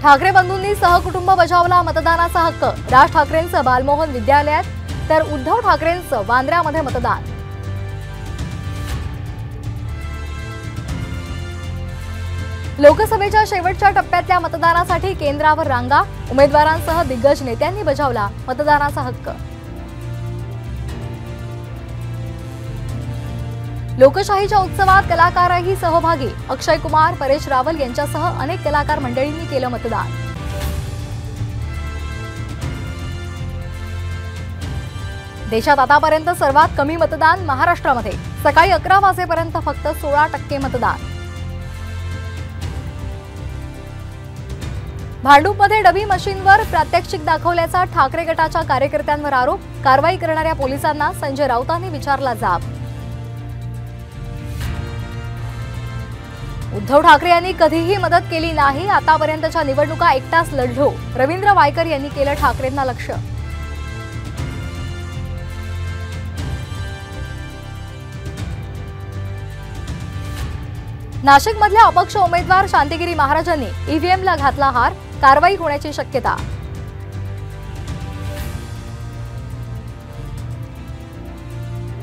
ठाकरे बंधूंनी सहकुटुंब बजावला मतदानाचा हक्क। राज ठाकरेंचं बालमोहन विद्यालयात तर उद्धव ठाकरेंचं वांद्र्यामध्ये मतदान। लोकसभेच्या शेवटच्या टप्प्यातल्या मतदानासाठी केंद्रावर रांगा। उमेदवारांसह दिग्गज नेत्यांनी बजावला मतदानाचा हक्क। लोकशाहीच्या उत्सवात कलाकारही सहभागी। अक्षय कुमार, परेश रावल यांच्यासह अनेक कलाकार मंडळींनी केलं मतदान। देशात आतापर्यंत सर्वात कमी मतदान महाराष्ट्रामध्ये। सकाळी 11 वाजेपर्यंत फक्त 16% मतदान। भांडूपमध्ये डबी मशीनवर प्रात्यक्षिक दाखवल्याचा ठाकरे गटाच्या कार्यकर्त्यांवर आरोप। कारवाई करणाऱ्या पोलिसांना संजय राऊतांनी विचारला जाब। उद्धव ठाकरे यांनी कधीही मदत केली नाही। आतापर्यंतच्या निवडणुका एकटाच लढलो। रवींद्र वायकर यांनी केलं ठाकरेंना लक्ष्य। नाशिकमधल्या अपक्ष उमेदवार शांतिगिरी महाराजांनी ईव्हीएमला घातला हार। कारवाई होण्याची शक्यता।